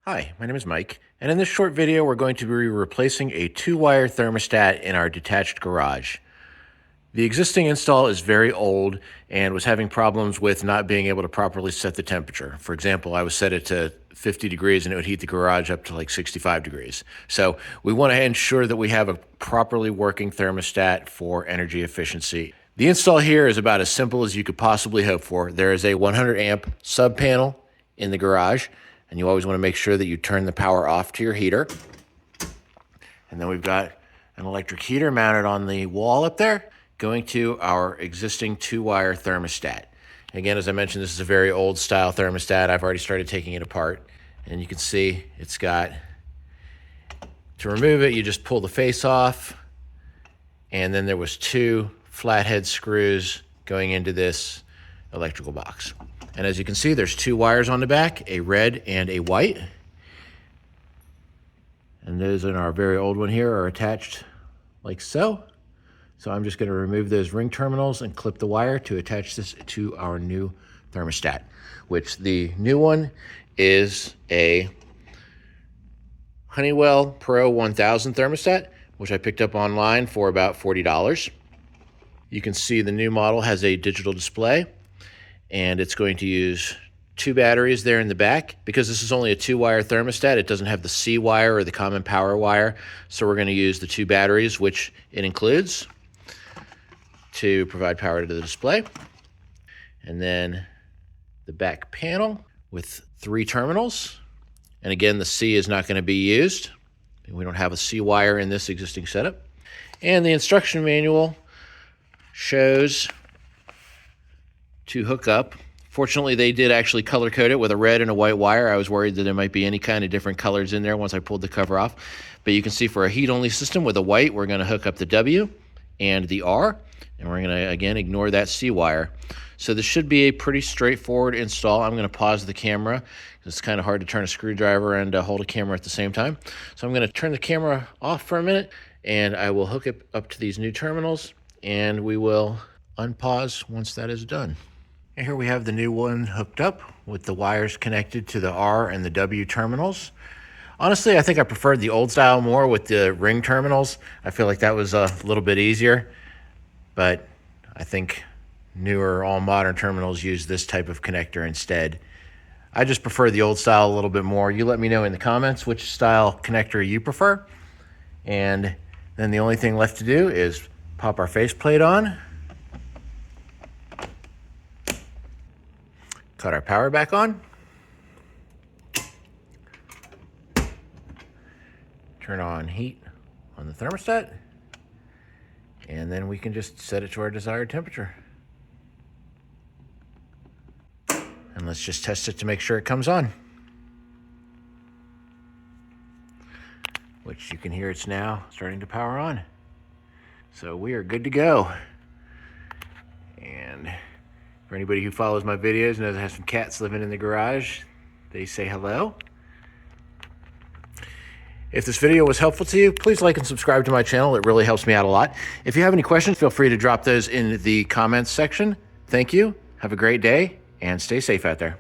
Hi, my name is Mike, and in this short video we're going to be replacing a 2-wire thermostat in our detached garage. The existing install is very old and was having problems with not being able to properly set the temperature. For example, I would set it to 50 degrees and it would heat the garage up to like 65 degrees. So we want to ensure that we have a properly working thermostat for energy efficiency. The install here is about as simple as you could possibly hope for. There is a 100 amp sub panel in the garage, and you always want to make sure that you turn the power off to your heater. And then we've got an electric heater mounted on the wall up there, going to our existing 2-wire thermostat. Again, as I mentioned, this is a very old style thermostat. I've already started taking it apart, and you can see it's got, to remove it, you just pull the face off, and then there was 2 flathead screws going into this electrical box. And as you can see, there's 2 wires on the back, a red and a white. And those in our very old one here are attached like so. So I'm just going to remove those ring terminals and clip the wire to attach this to our new thermostat, which the new one is a Honeywell Pro 1000 thermostat, which I picked up online for about $40. You can see the new model has a digital display, and it's going to use 2 batteries there in the back. Because this is only a 2-wire thermostat, it doesn't have the C wire or the common power wire, so we're going to use the 2 batteries, which it includes, to provide power to the display. And then the back panel with 3 terminals. And again, the C is not going to be used. We don't have a C wire in this existing setup. And the instruction manual shows to hook up. Fortunately, they did actually color code it with a red and a white wire. I was worried that there might be any kind of different colors in there once I pulled the cover off. But you can see for a heat-only system with a white, we're going to hook up the W and the R, and we're going to, again, ignore that C wire. So this should be a pretty straightforward install. I'm going to pause the camera. It's kind of hard to turn a screwdriver and hold a camera at the same time. So I'm going to turn the camera off for a minute, and I will hook it up to these new terminals, and we will unpause once that is done. And here we have the new one hooked up with the wires connected to the R and the W terminals. Honestly, I think I preferred the old style more with the ring terminals. I feel like that was a little bit easier, but I think newer all modern terminals use this type of connector instead. I just prefer the old style a little bit more. You let me know in the comments which style connector you prefer. And then the only thing left to do is pop our faceplate on, cut our power back on, turn on heat on the thermostat, and then we can just set it to our desired temperature. And let's just test it to make sure it comes on. Which you can hear it's now starting to power on. So we are good to go. And for anybody who follows my videos knows I have some cats living in the garage. They say hello. If this video was helpful to you, please like and subscribe to my channel. It really helps me out a lot. If you have any questions, feel free to drop those in the comments section. Thank you. Have a great day and stay safe out there.